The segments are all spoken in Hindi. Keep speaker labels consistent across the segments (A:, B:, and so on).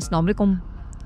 A: अस्सलाम वालेकुम।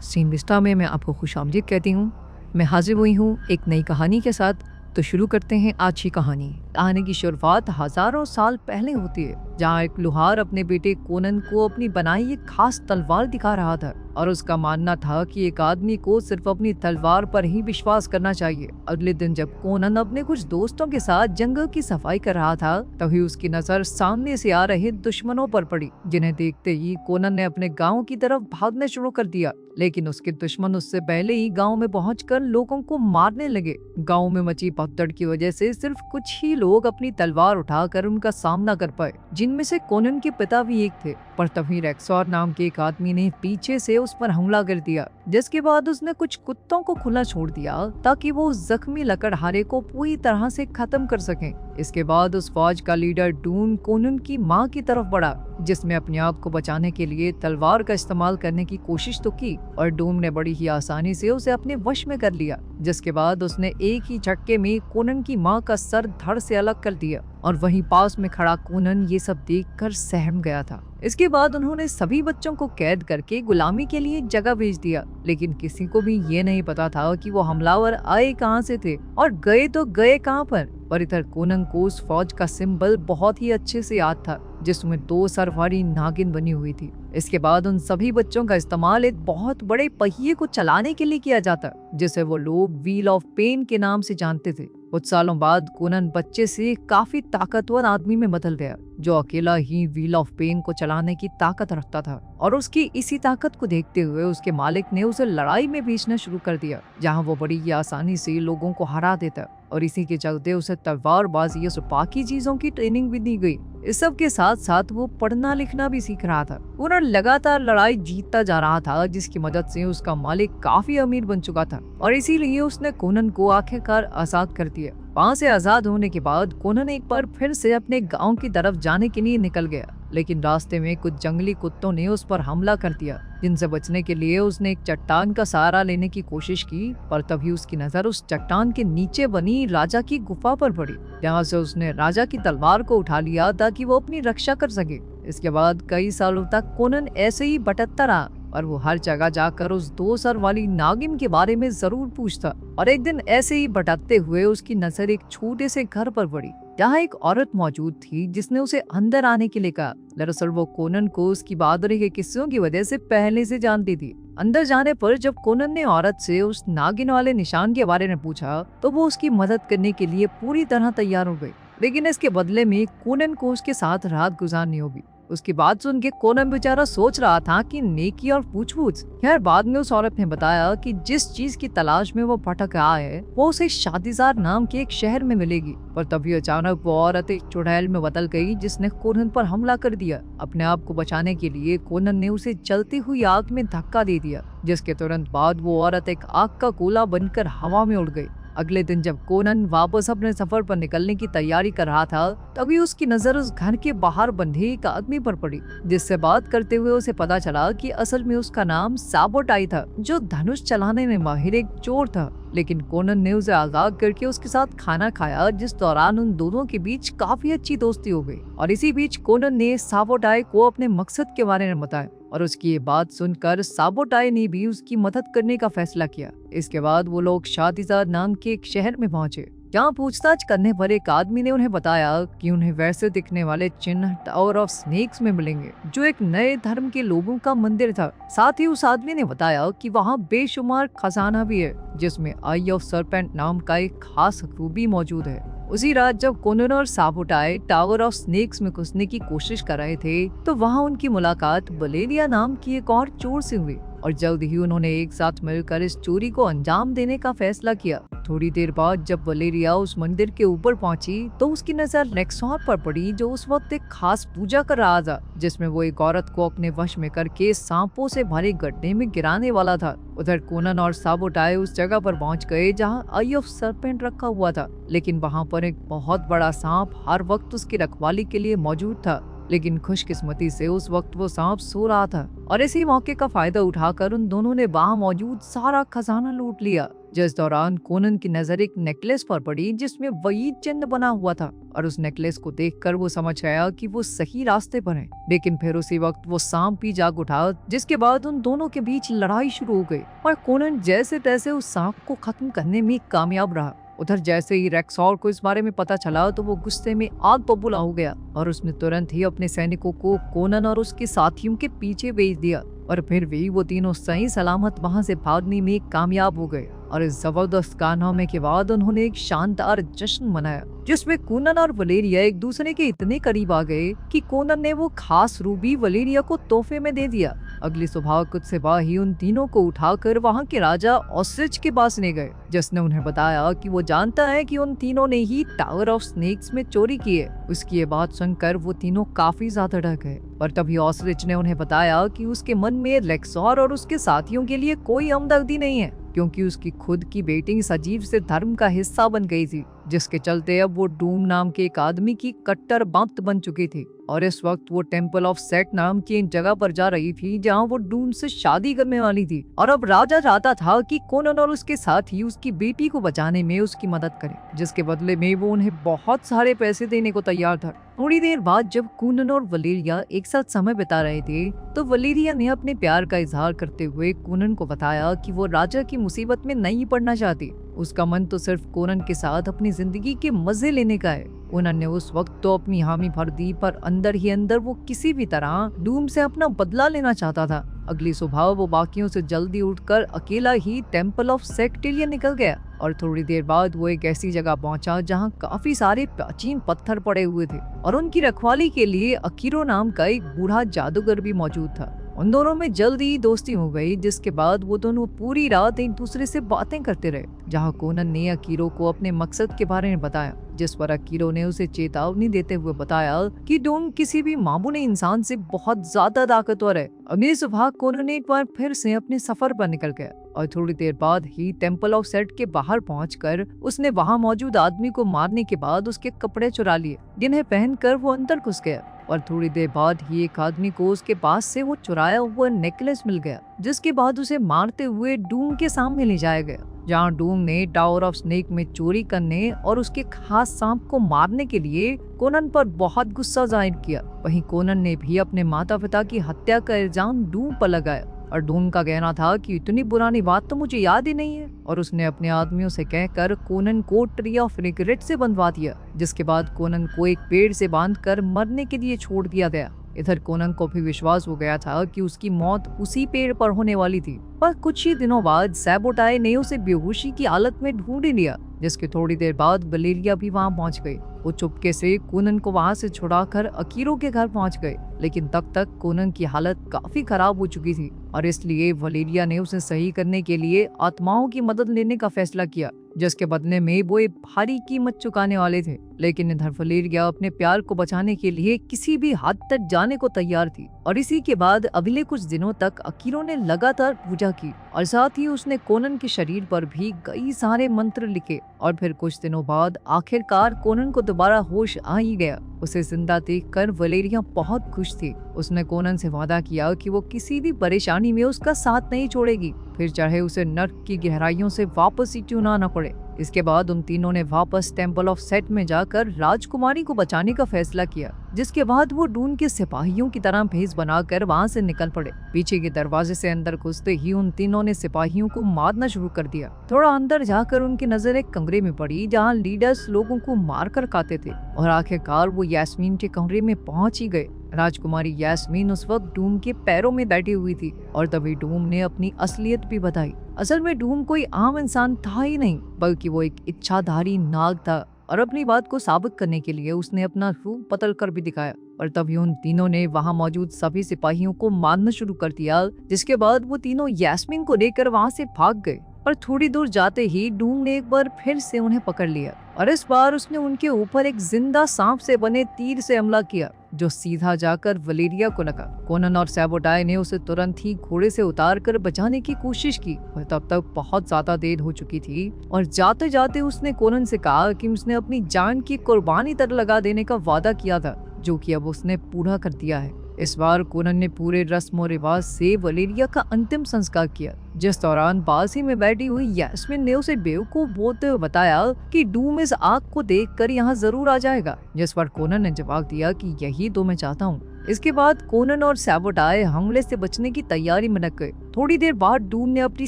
A: सीन विस्टा में मैं आपको खुशामदीद कहती हूँ। मैं हाजिर हुई हूँ एक नई कहानी के साथ। तो शुरू करते हैं आज की कहानी। कहानी की शुरुआत हजारों साल पहले होती है, जहाँ एक लुहार अपने बेटे कोनन को अपनी बनाई एक खास तलवार दिखा रहा था और उसका मानना था कि एक आदमी को सिर्फ अपनी तलवार पर ही विश्वास करना चाहिए। अगले दिन जब कोनन अपने कुछ दोस्तों के साथ जंगल की सफाई कर रहा था, तभी उसकी नजर सामने से आ रहे दुश्मनों पर पड़ी, जिन्हें देखते ही कोनन ने अपने गांव की तरफ भागना शुरू कर दिया। लेकिन उसके दुश्मन उससे पहले ही गांव में पहुंचकर लोगों को मारने लगे। गांव में मची भगदड़ की वजह से सिर्फ कुछ ही लोग अपनी तलवार उठाकर उनका सामना कर पाए, जिनमें से कोनन के पिता भी एक थे। पर तभी रेक्सॉर नाम के एक आदमी ने पीछे से उस पर हमला कर दिया, जिसके बाद उसने कुछ कुत्तों को खुला छोड़ दिया ताकि वो उस जख्मी लकड़हारे को पूरी तरह से खत्म कर सकें। इसके बाद उस फौज का लीडर डून कोनन की मां की तरफ बढ़ा, जिसमें अपने आप को बचाने के लिए तलवार का इस्तेमाल करने की कोशिश तो की और डून ने बड़ी ही आसानी से उसे अपने वश में कर लिया। जिसके बाद उसने एक ही झटके में कोनन की मां का सर धड़ से अलग कर दिया और वहीं पास में खड़ा कोनन ये सब देखकर सहम गया था। इसके बाद उन्होंने सभी बच्चों को कैद करके गुलामी के लिए जगह भेज दिया, लेकिन किसी को भी ये नहीं पता था कि वो हमलावर आए कहाँ से थे और गए तो गए कहाँ पर इधर कोनन को उस फौज का सिंबल बहुत ही अच्छे से याद था, जिसमें 2 सर वाली नागिन बनी हुई थी। इसके बाद उन सभी बच्चों का इस्तेमाल एक बहुत बड़े पहिए को चलाने के लिए किया जाता, जिसे वो लोग व्हील ऑफ पेन के नाम से जानते थे। कुछ सालों बाद कोनन बच्चे से काफी ताकतवर आदमी में बदल गया, जो अकेला ही व्हील ऑफ पेन को चलाने की ताकत रखता था। और उसकी इसी ताकत को देखते हुए उसके मालिक ने उसे लड़ाई में भेजना शुरू कर दिया, जहां वो बड़ी ही आसानी से लोगों को हरा देता। और इसी के चलते उसे तलवारबाजी और बाकी चीजों की ट्रेनिंग भी दी गई। इस सब के साथ साथ वो पढ़ना लिखना भी सीख रहा था। कोनन लगातार लड़ाई जीतता जा रहा था, जिसकी मदद से उसका मालिक काफी अमीर बन चुका था और इसीलिए उसने कोनन को आखिरकार आजाद कर दिया। वहाँ से आजाद होने के बाद कोनन एक बार फिर से अपने गांव की तरफ जाने के लिए निकल गया, लेकिन रास्ते में कुछ जंगली कुत्तों ने उस पर हमला कर दिया, जिनसे बचने के लिए उसने एक चट्टान का सहारा लेने की कोशिश की। पर तभी उसकी नजर उस चट्टान के नीचे बनी राजा की गुफा पर पड़ी, जहाँ से उसने राजा की तलवार को उठा लिया ताकि वो अपनी रक्षा कर सके। इसके बाद कई सालों तक कोनन ऐसे ही भटकता रहा और वो हर जगह जाकर उस 2 सर वाली नागिन के बारे में जरूर पूछता। और एक दिन ऐसे ही भटकते हुए उसकी नजर एक छोटे से घर पर पड़ी, जहाँ एक औरत मौजूद थी जिसने उसे अंदर आने के लिए कहा। दरअसल वो कोनन को उसकी बहादुरी के किस्सों की वजह से पहले से जानती थी। अंदर जाने पर जब कोनन ने औरत से उस नागिन वाले निशान के बारे में पूछा, तो वो उसकी मदद करने के लिए पूरी तरह तैयार हो गई, लेकिन इसके बदले में कोनन को उसके साथ रात गुजारनी होगी। उसकी बात सुन के कोनन बेचारा सोच रहा था कि नेकी और पूछ-पूछ। खैर बाद में उस औरत ने बताया कि जिस चीज की तलाश में वो भटक रहा है वो उसे शादीजार नाम के एक शहर में मिलेगी। पर तभी अचानक वो औरत एक चुड़ैल में बदल गई, जिसने कोनन पर हमला कर दिया। अपने आप को बचाने के लिए कोनन ने उसे जलती हुई आग में धक्का दे दिया, जिसके तुरंत बाद वो औरत एक आग का गोला बनकर हवा में उड़ गई। अगले दिन जब कोनन वापस अपने सफर पर निकलने की तैयारी कर रहा था, तभी उसकी नजर उस घर के बाहर बंधे एक आदमी पर पड़ी, जिससे बात करते हुए उसे पता चला कि असल में उसका नाम साबोटाई था, जो धनुष चलाने में माहिर एक चोर था। लेकिन कोनन ने उसे आगाह करके उसके साथ खाना खाया, जिस दौरान उन दोनों के बीच काफी अच्छी दोस्ती हो गई। और इसी बीच कोनन ने साबोटाई को अपने मकसद के बारे में बताया और उसकी ये बात सुनकर साबोटाई ने भी उसकी मदद करने का फैसला किया। इसके बाद वो लोग शादीजार नाम के एक शहर में पहुंचे, जहाँ पूछताछ करने पर एक आदमी ने उन्हें बताया कि उन्हें वैसे दिखने वाले चिन्ह टावर ऑफ स्नेक्स में मिलेंगे, जो एक नए धर्म के लोगों का मंदिर था। साथ ही उस आदमी ने बताया कि वहाँ बेशुमार खजाना भी है, जिसमें आई ऑफ सरपेंट नाम का एक खास रूबी मौजूद है। उसी रात जब कोनन और साबोटाई टावर ऑफ स्नेक्स में घुसने की कोशिश कर रहे थे, तो वहाँ उनकी मुलाकात वलेरिया नाम की एक और चोर से हुई और जल्द ही उन्होंने एक साथ मिलकर इस चोरी को अंजाम देने का फैसला किया। थोड़ी देर बाद जब वलेरिया उस मंदिर के ऊपर पहुंची, तो उसकी नजर रेक्सॉर पर पड़ी, जो उस वक्त एक खास पूजा कर रहा था, जिसमें वो एक औरत को अपने वश में करके सांपों से भरे गड्ढे में गिराने वाला था। उधर कोनन और साबोटाई उस जगह पर पहुंच गए जहां आई ऑफ सरपेंट रखा हुआ था, लेकिन वहां पर एक बहुत बड़ा सांप हर वक्त उसकी रखवाली के लिए मौजूद था। लेकिन खुशकिस्मती से उस वक्त वो सांप सो रहा था और इसी मौके का फायदा उठाकर उन दोनों ने वहां मौजूद सारा खजाना लूट लिया। जिस दौरान कोनन की नजर एक नेकलेस पर पड़ी जिसमें वही चिन्ह बना हुआ था और उस नेकलेस को देखकर वो समझ गया कि वो सही रास्ते पर है। लेकिन फिर उसी वक्त वो सांप भी जाग उठा, जिसके बाद उन दोनों के बीच लड़ाई शुरू हो गई और कोनन जैसे तैसे उस सांप को खत्म करने में कामयाब रहा। उधर जैसे ही रेक्सॉर को इस बारे में पता चला तो वो गुस्से में आग बबूला हो गया और उसने तुरंत ही अपने सैनिकों को कोनन और उसके साथियों के पीछे भेज दिया और फिर भी वो तीनों सही सलामत वहां से भागने में कामयाब हो गए। और इस जबरदस्त कारनामे के बाद उन्होंने एक शानदार जश्न मनाया जिसमें कोनन और वलेरिया एक दूसरे के इतने करीब आ गए कि कोनन ने वो खास रूबी वलेरिया को तोहफे में दे दिया। अगली सुबह कुछ सिपाही उन तीनों को उठाकर वहां के राजा ऑस्ट्रिच के पास ले गए, जिसने उन्हें बताया कि वो जानता है कि उन तीनों ने ही टावर ऑफ स्नेक्स में चोरी की है। उसकी ये बात सुनकर वो तीनों काफी ज्यादा डर गए और तभी ऑस्ट्रिच ने उन्हें बताया कि उसके मन में रेक्सॉर और उसके साथियों के लिए कोई हमदर्दी नहीं है, क्योंकि उसकी खुद की बेटी सजीव से धर्म का हिस्सा बन गई थी, जिसके चलते अब वो डूम नाम के एक आदमी की कट्टर भक्त बन चुकी थी। और इस वक्त वो टेम्पल ऑफ सेट नाम की एक जगह पर जा रही थी जहां वो डूम से शादी करने वाली थी। और अब राजा चाहता था कि कोनन और उसके साथ ही उसकी बेटी को बचाने में उसकी मदद करे, जिसके बदले में वो उन्हें बहुत सारे पैसे देने को तैयार था। थोड़ी देर बाद जब कोनन और वलेरिया एक साथ समय बिता रहे थे तो वलेरिया ने अपने प्यार का इजहार करते हुए कोनन को बताया कि वो राजा की मुसीबत में नहीं पड़ना चाहती। उसका मन तो सिर्फ कोनन के साथ अपनी जिंदगी के मजे लेने का है। कोनन ने उस वक्त तो अपनी हामी भर दी, पर अंदर ही अंदर वो किसी भी तरह डूम से अपना बदला लेना चाहता था। अगली सुबह वो बाकियों से जल्दी उठकर अकेला ही टेम्पल ऑफ सेक्टेरिया निकल गया और थोड़ी देर बाद वो एक ऐसी जगह पहुंचा जहां काफी सारे प्राचीन पत्थर पड़े हुए थे और उनकी रखवाली के लिए अकीरो नाम का एक बूढ़ा जादूगर भी मौजूद था। उन दोनों में जल्दी ही दोस्ती हो गई, जिसके बाद वो दोनों पूरी रात एक दूसरे से बातें करते रहे, जहां कोनन ने अकीरो को अपने मकसद के बारे में बताया, जिस पर अकीरो ने उसे चेतावनी देते हुए बताया कि डूम किसी भी मामूली इंसान से बहुत ज्यादा ताकतवर है। अगली सुबह कोनन एक बार फिर से अपने सफर पर निकल गया और थोड़ी देर बाद ही टेम्पल ऑफ सेट के बाहर पहुंचकर उसने वहां मौजूद आदमी को मारने के बाद उसके कपड़े चुरा लिए, जिन्हें पहनकर वो अंदर घुस गया। और थोड़ी देर बाद ही एक आदमी को उसके पास से वो चुराया हुआ नेकलेस मिल गया, जिसके बाद उसे मारते हुए डूम के सामने ले जाया गया, जहां डूम ने टावर ऑफ स्नेक में चोरी करने और उसके खास सांप को मारने के लिए कोनन पर बहुत गुस्सा जाहिर किया। वहीं कोनन ने भी अपने माता पिता की हत्या का इल्जाम डूम पर लगाया और डूम का कहना था कि इतनी पुरानी बात तो मुझे याद ही नहीं है, और उसने अपने आदमियों से कहकर कोनन को ट्री ऑफ रिग्रेट से बंधवा दिया, जिसके बाद कोनन को एक पेड़ से बांधकर मरने के लिए छोड़ दिया गया। इधर कोनन को भी विश्वास हो गया था कि उसकी मौत उसी पेड़ पर होने वाली थी, पर कुछ ही दिनों बाद सैबोटाई ने उसे बेहोशी की हालत में ढूंढ लिया, जिसके थोड़ी देर बाद वलेरिया भी वहां पहुंच गई। वो चुपके से कोनन को वहां से छुड़ाकर अकीरो के घर पहुंच गए, लेकिन तब तक कोनन की हालत काफी खराब हो चुकी थी और इसलिए वलेरिया ने उसे सही करने के लिए आत्माओं की मदद लेने का फैसला किया, जिसके बदले में वो एक भारी कीमत चुकाने वाले थे। लेकिन इधर वलेरिया अपने प्यार को बचाने के लिए किसी भी हद तक जाने को तैयार थी और इसी के बाद अगले कुछ दिनों तक अकीरो ने लगातार पूजा की और साथ ही उसने कोनन के शरीर पर भी कई सारे मंत्र लिखे। और फिर कुछ दिनों बाद आखिरकार कोनन को दोबारा होश आ ही गया। उसे जिंदा देखकर वलेरिया बहुत खुश थी। उसने कोनन से वादा किया कि वो किसी भी परेशानी में उसका साथ नहीं छोड़ेगी, फिर चाहे उसे नर्क की गहराइयों से वापस ही क्यों ना आना पड़े। इसके बाद उन तीनों ने वापस टेम्पल ऑफ सेट में जाकर राजकुमारी को बचाने का फैसला किया, जिसके बाद वो डून के सिपाहियों की तरह भेस बनाकर वहां से निकल पड़े। पीछे के दरवाजे से अंदर घुसते ही उन तीनों ने सिपाहियों को मारना शुरू कर दिया। थोड़ा अंदर जाकर उनकी नजर एक कमरे में पड़ी जहां लीडर्स लोगों को मारकर खाते थे और आखिरकार वो यास्मीन के कमरे में पहुंच ही गए। राजकुमारी यास्मीन उस वक्त डूम के पैरों में बैठी हुई थी और तभी डूम ने अपनी असलियत भी बताई। असल में डूम कोई आम इंसान था ही नहीं, बल्कि वो एक इच्छाधारी नाग था और अपनी बात को साबित करने के लिए उसने अपना रूप बदल कर भी दिखाया। और तभी उन तीनों ने वहां मौजूद सभी सिपाहियों को मारना शुरू कर दिया, जिसके बाद वो तीनों यास्मीन को लेकर वहां से भाग गए। और थोड़ी दूर जाते ही डूम ने एक बार फिर से उन्हें पकड़ लिया और इस बार उसने उनके ऊपर एक जिंदा सांप से बने तीर से हमला किया, जो सीधा जाकर वलेरिया को लगा। कोनन और सैबोटाई ने उसे तुरंत ही घोड़े से उतारकर बचाने की कोशिश की, और तब तक बहुत ज्यादा देर हो चुकी थी और जाते जाते उसने कोनन से कहा कि उसने अपनी जान की कुर्बानी तर लगा देने का वादा किया था, जो कि अब उसने पूरा कर दिया है। इस बार कोनन ने पूरे रस्म और रिवाज से वलेरिया का अंतिम संस्कार किया, जिस दौरान पास ही में बैठी हुई यास्मीन ने उसे बेवकूफ बोलते हुए बताया कि डूम इस आग को देखकर यहाँ जरूर आ जाएगा, जिस पर कोनन ने जवाब दिया कि यही तो मैं चाहता हूँ। इसके बाद कोनन और सैबोटाई हमले से बचने की तैयारी में लग गए। थोड़ी देर बाद डूम ने अपनी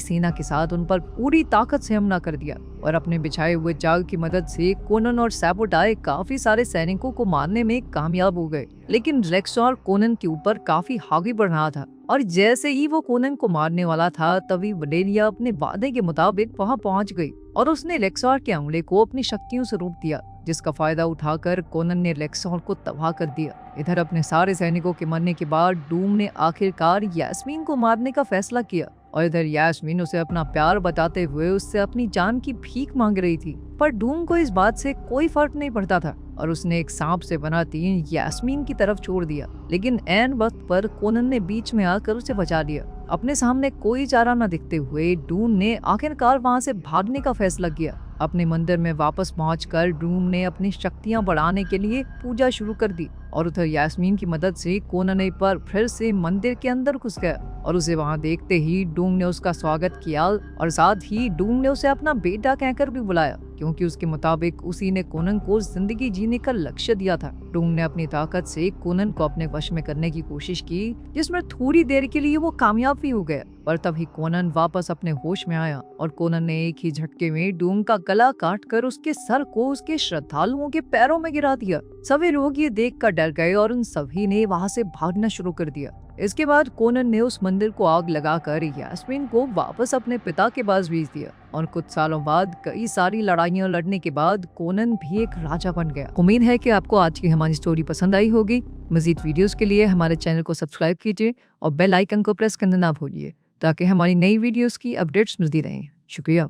A: सेना के साथ उन पर पूरी ताकत से हमला कर दिया और अपने बिछाए हुए जाल की मदद से कोनन और सैबोटाई काफी सारे सैनिकों को मारने में कामयाब हो गए। लेकिन रेक्सॉर कोनन के ऊपर काफी हावी बढ़ रहा था और जैसे ही वो कोनन को मारने वाला था तभी वलेरिया अपने वादे के मुताबिक वहां पहुंच गई और उसने रेक्सॉर के हमले को अपनी शक्तियों से रोक दिया, जिसका फायदा उठाकर कोनन ने रेक्सॉर को तबाह कर दिया। इधर अपने सारे सैनिकों के मरने के बाद डूम ने आखिरकार यास्मीन को मारने का फैसला किया और इधर यास्मीन उसे अपना प्यार बताते हुए उससे अपनी जान की भीख मांग रही थी, पर डूम को इस बात से कोई फर्क नहीं पड़ता था और उसने एक सांप से बना तीर यास्मीन की तरफ छोड़ दिया। लेकिन ऐन वक्त पर कोनन ने बीच में आकर उसे बचा लिया। अपने सामने कोई चारा न दिखते हुए डूम ने आखिरकार वहां से भागने का फैसला किया। अपने मंदिर में वापस पहुंचकर डूम ने अपनी शक्तियां बढ़ाने के लिए पूजा शुरू कर दी और उधर यास्मीन की मदद से कोनन एक बार फिर से मंदिर के अंदर घुस गया और उसे वहां देखते ही डूम ने उसका स्वागत किया और साथ ही डूम ने उसे अपना बेटा कहकर भी बुलाया, क्योंकि उसके मुताबिक उसी ने कोनन को जिंदगी जीने का लक्ष्य दिया था। डूम ने अपनी ताकत से कोनन को अपने वश में करने की कोशिश की, जिसमें थोड़ी देर के लिए वो कामयाब भी हो गया, पर तभी कोनन वापस अपने होश में आया और कोनन ने एक ही झटके में डूम का गला काटकर उसके सर को उसके श्रद्धालुओं के पैरों में गिरा दिया। सभी लोग ये देखकर डर गए और उन सभी ने वहां से भागना शुरू कर दिया। इसके बाद कोनन ने उस मंदिर को आग लगाकर यास्मीन को वापस अपने पिता के पास भेज दिया और कुछ सालों बाद कई सारी लड़ाइयां लड़ने के बाद कोनन भी एक राजा बन गया। उम्मीद है कि आपको आज की हमारी स्टोरी पसंद आई होगी। मजीद वीडियोस के लिए हमारे चैनल को सब्सक्राइब कीजिए और बेल आइकन को प्रेस करना ना भूलिए ताकि हमारी नई वीडियोस की अपडेट्स मिलती रहें। शुक्रिया।